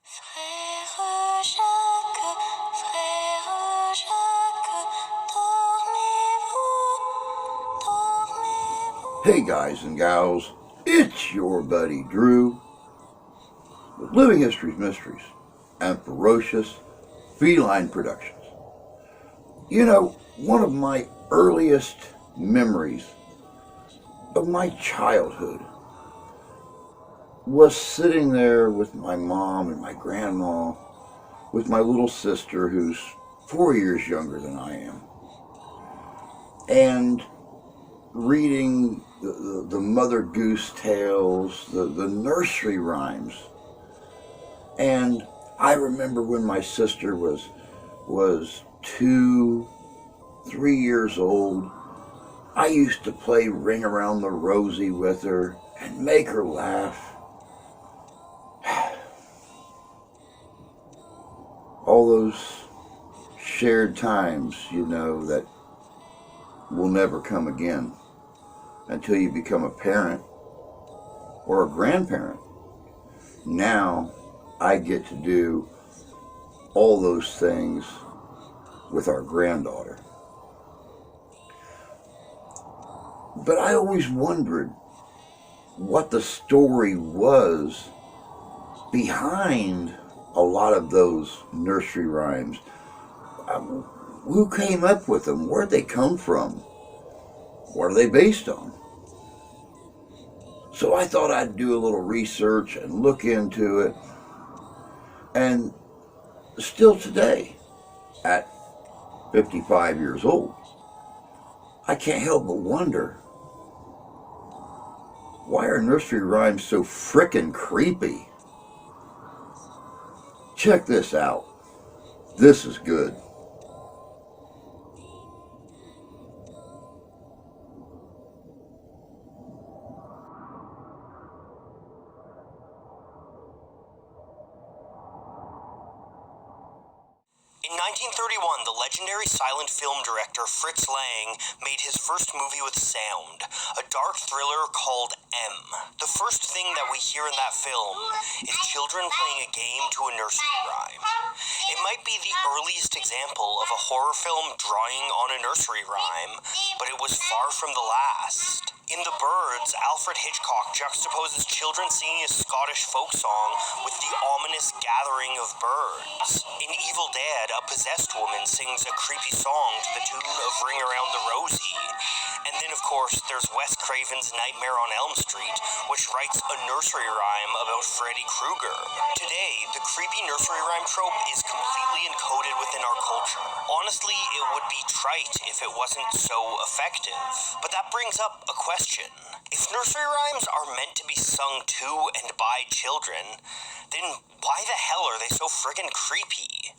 Frère Jacques, dormez-vous? Hey guys and gals, it's your buddy Drew with Living History's Mysteries and Ferocious Feline Productions. You know, one of my earliest memories of my childhood was sitting there with my mom and my grandma, with my little sister who's 4 years younger than I am, and reading the Mother Goose tales, the nursery rhymes. And I remember when my sister was 2, 3 years old, I used to play Ring Around the Rosie with her and make her laugh. All those shared times, you know, that will never come again until you become a parent or a grandparent. Now I get to do all those things with our granddaughter. But I always wondered what the story was behind a lot of those nursery rhymes. Who came up with them? Where'd they come from? What are they based on? So I thought I'd do a little research and look into it. And still today, at 55 years old, I can't help but wonder, why are nursery rhymes so frickin' creepy? Check this out. This is good. In 1931, the legendary silent film director Fritz Lang made his first movie with sound, a dark thriller called M. The first thing that we hear in that film is children playing a game to a nursery rhyme. It might be the earliest example of a horror film drawing on a nursery rhyme, but it was far from the last. In The Birds, Alfred Hitchcock juxtaposes children singing a Scottish folk song with the ominous gathering of birds. In Evil Dead, a possessed woman sings a creepy song to the tune of Ring Around the Rosie. And then, of course, there's Wes Craven's Nightmare on Elm Street, which writes a nursery rhyme about Freddy Krueger. Today, the creepy nursery rhyme trope is completely encoded within our culture. Honestly, it would be trite if it wasn't so effective. But that brings up a question. If nursery rhymes are meant to be sung to and by children, then why the hell are they so friggin' creepy?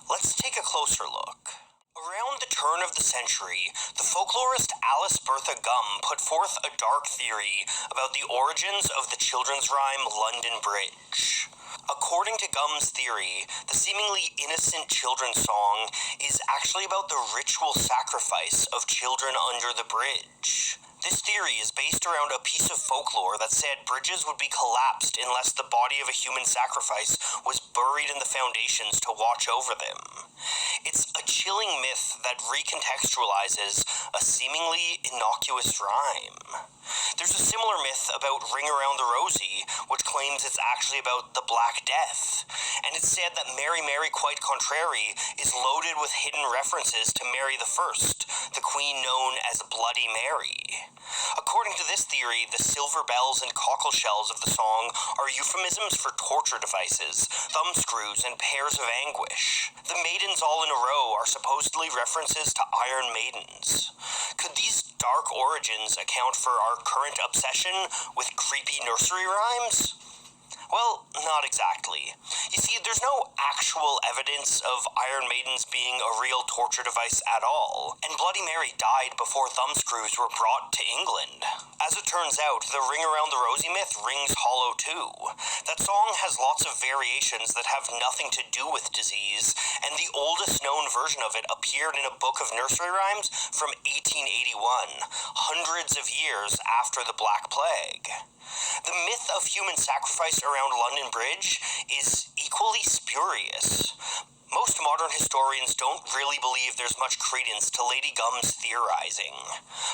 Let's take a closer look. Around the turn of the century, the folklorist Alice Bertha Gumm put forth a dark theory about the origins of the children's rhyme London Bridge. According to Gumm's theory, the seemingly innocent children's song is actually about the ritual sacrifice of children under the bridge. This theory is based around a piece of folklore that said bridges would be collapsed unless the body of a human sacrifice was buried in the foundations to watch over them. It's a chilling myth that recontextualizes a seemingly innocuous rhyme. There's a similar myth about Ring Around the Rosie, which claims it's actually about the Black Death. And it's said that Mary Mary Quite Contrary is loaded with hidden references to Mary the First, the queen known as Bloody Mary. According to this theory, the silver bells and cockle shells of the song are euphemisms for torture devices, thumbscrews, and pears of anguish. The maidens all in a row are supposedly references to Iron Maidens. Could these dark origins account for our current obsession with creepy nursery rhymes? Well, not exactly. You see, there's no actual evidence of Iron Maidens being a real torture device at all, and Bloody Mary died before thumbscrews were brought to England. As it turns out, the Ring Around the Rosie myth rings hollow too. That song has lots of variations that have nothing to do with disease, and the oldest known version of it appeared in a book of nursery rhymes from 1881, hundreds of years after the Black Plague. The myth of human sacrifice around around London Bridge is equally spurious. Most modern historians don't really believe there's much credence to Lady Gum's theorizing.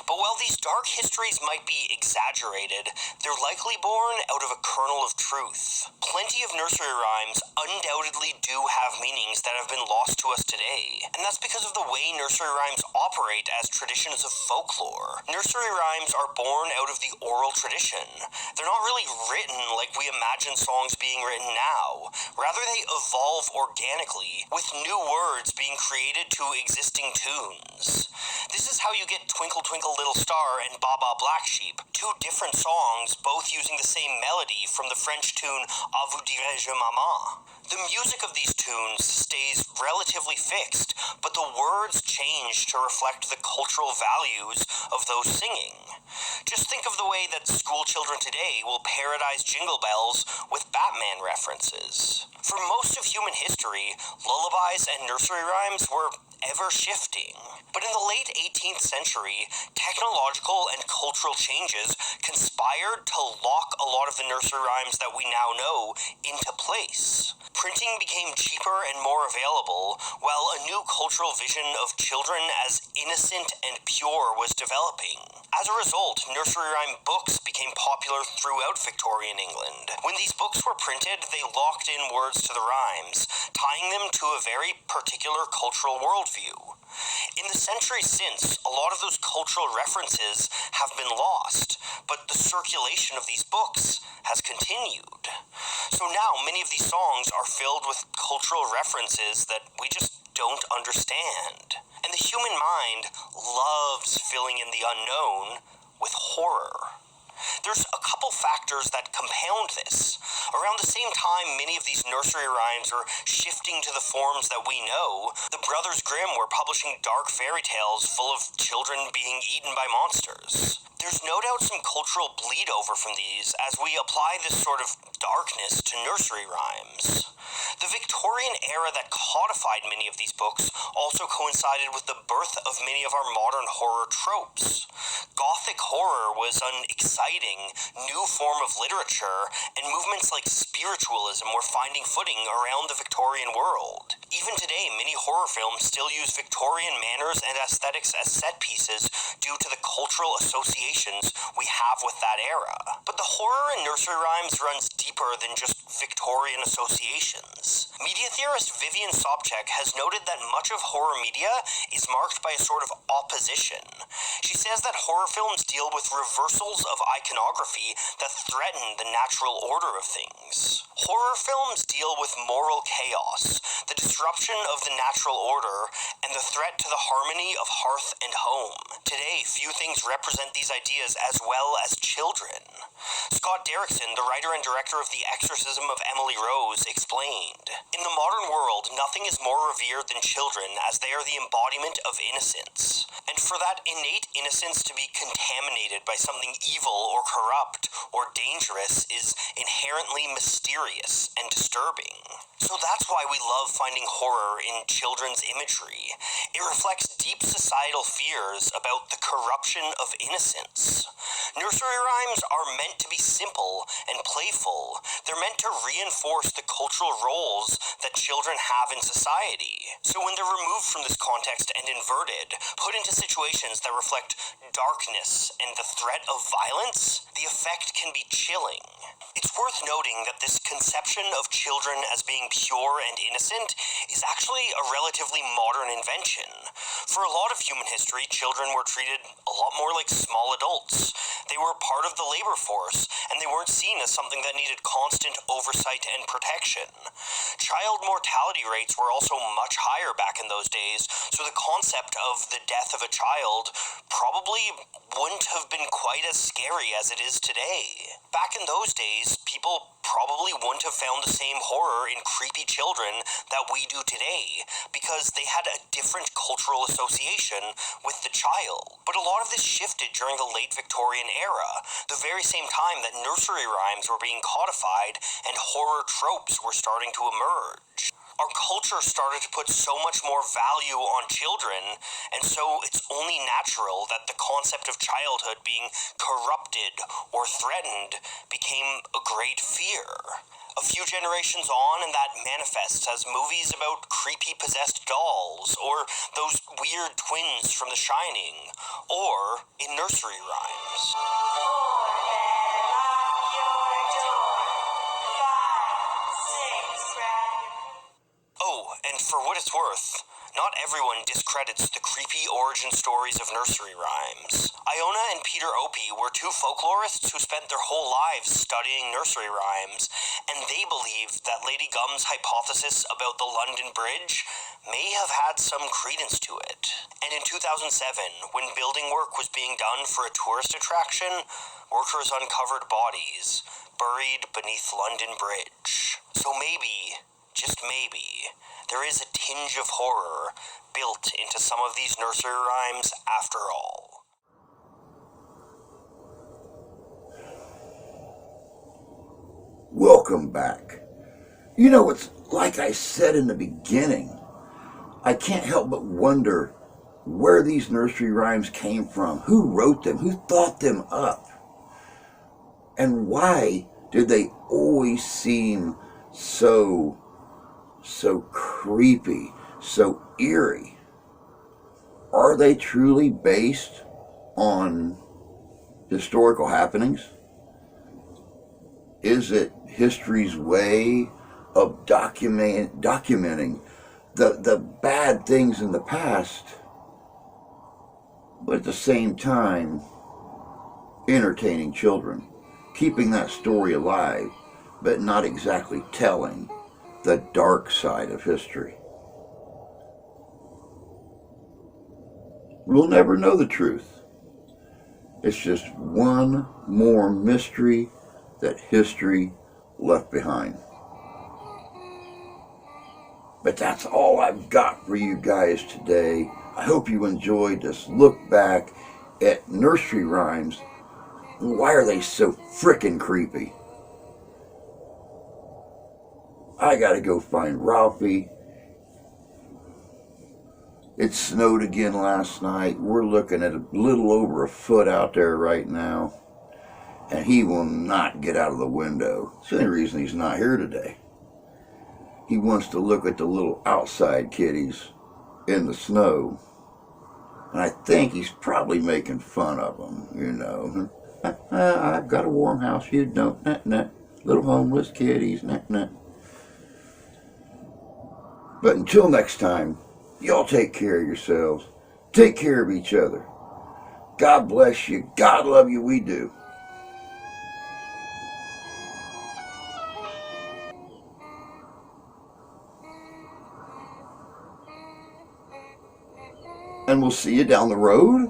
But while these dark histories might be exaggerated, they're likely born out of a kernel of truth. Plenty of nursery rhymes undoubtedly do have meanings that have been lost to us today, and that's because of the way nursery rhymes operate as traditions of folklore. Nursery rhymes are born out of the oral tradition. They're not really written like we imagine songs being written now. Rather, they evolve organically, with new words being created to existing tunes. This is how you get Twinkle Twinkle Little Star and Ba Ba Black Sheep, two different songs, both using the same melody from the French tune A vous dirai-je maman. The music of these tunes stays relatively fixed, but the words change to reflect the cultural values of those singing. Just think of the way that school children today will parodize Jingle Bells with Batman references. For most of human history, lullabies and nursery rhymes were ever shifting. But in the late 18th century, technological and cultural changes conspired to lock a lot of the nursery rhymes that we now know into place. Printing became cheaper and more available, while a new cultural vision of children as innocent and pure was developing. As a result, nursery rhyme books became popular throughout Victorian England. When these books were printed, they locked in words to the rhymes, tying them to a very particular cultural worldview. In the centuries since, a lot of those cultural references have been lost, but the circulation of these books has continued. So now many of these songs are filled with cultural references that we just don't understand. And the human mind loves filling in the unknown with horror. There's a couple factors that compound this. Around the same time many of these nursery rhymes are shifting to the forms that we know, the Brothers Grimm were publishing dark fairy tales full of children being eaten by monsters. There's no doubt some cultural bleed over from these as we apply this sort of darkness to nursery rhymes. The Victorian era that codified many of these books also coincided with the birth of many of our modern horror tropes. Gothic horror was an exciting, new form of literature, and movements like spiritualism were finding footing around the Victorian world. Even today, many horror films still use Victorian manners and aesthetics as set pieces due to the cultural associations we have with that era. But the horror in nursery rhymes runs deeper than just Victorian associations. Media theorist Vivian Sobchak has noted that much of horror media is marked by a sort of opposition. She says that horror films deal with reversals of iconography that threaten the natural order of things. Horror films deal with moral chaos, the disruption of the natural order, and the threat to the harmony of hearth and home. Today, few things represent these ideas as well as children. Scott Derrickson, the writer and director of The Exorcism of Emily Rose, explained, "In the modern world, nothing is more revered than children, as they are the embodiment of innocence. And for that innate innocence to be contaminated by something evil or corrupt or dangerous is inherently mysterious and disturbing. So that's why we love finding horror in children's imagery. It reflects deep societal fears about the corruption of innocence. Nursery rhymes are meant to be simple and playful. They're meant to reinforce the cultural roles that children have in society. So when they're removed from this context and inverted, put into situations that reflect darkness and the threat of violence, the effect can be chilling. It's worth noting that this conception of children as being pure and innocent is actually a relatively modern invention. For a lot of human history, children were treated a lot more like small adults. They were part of the labor force, and they weren't seen as something that needed constant oversight and protection. Child mortality rates were also much higher back in those days, so the concept of the death of a child probably wouldn't have been quite as scary as it is today. Back in those days, people probably wouldn't have found the same horror in creepy children that we do today, because they had a different cultural association with the child. But a lot of this shifted during the late Victorian era, the very same time that nursery rhymes were being codified and horror tropes were starting to emerge. Our culture started to put so much more value on children, and so it's only natural that the concept of childhood being corrupted or threatened became a great fear. A few generations on, and that manifests as movies about creepy possessed dolls, or those weird twins from The Shining, or in nursery rhymes. Oh, and for what it's worth, not everyone discredits the creepy origin stories of nursery rhymes. Iona and Peter Opie were two folklorists who spent their whole lives studying nursery rhymes, and they believed that Lady Gum's hypothesis about the London Bridge may have had some credence to it. And in 2007, when building work was being done for a tourist attraction, workers uncovered bodies buried beneath London Bridge. So maybe, just maybe, there is a tinge of horror built into some of these nursery rhymes after all. Welcome back. You know, it's like I said in the beginning, I can't help but wonder where these nursery rhymes came from, who wrote them, who thought them up, and why did they always seem so creepy, so eerie? Are they truly based on historical happenings? Is it history's way of documenting the bad things in the past, but at the same time entertaining children, keeping that story alive, but not exactly telling the dark side of history? We'll never know the truth. It's just one more mystery that history left behind. But that's all I've got for you guys today. I hope you enjoyed this look back at nursery rhymes. Why are they so frickin' creepy? I gotta go find Ralphie. It snowed again last night. We're looking at a little over a foot out there right now. And he will not get out of the window. It's the only reason he's not here today. He wants to look at the little outside kitties in the snow. And I think he's probably making fun of them, you know. I've got a warm house, you don't. Nah, nah. Little homeless kitties, nah, nah. But until next time, y'all take care of yourselves. Take care of each other. God bless you. God love you. We do. And we'll see you down the road.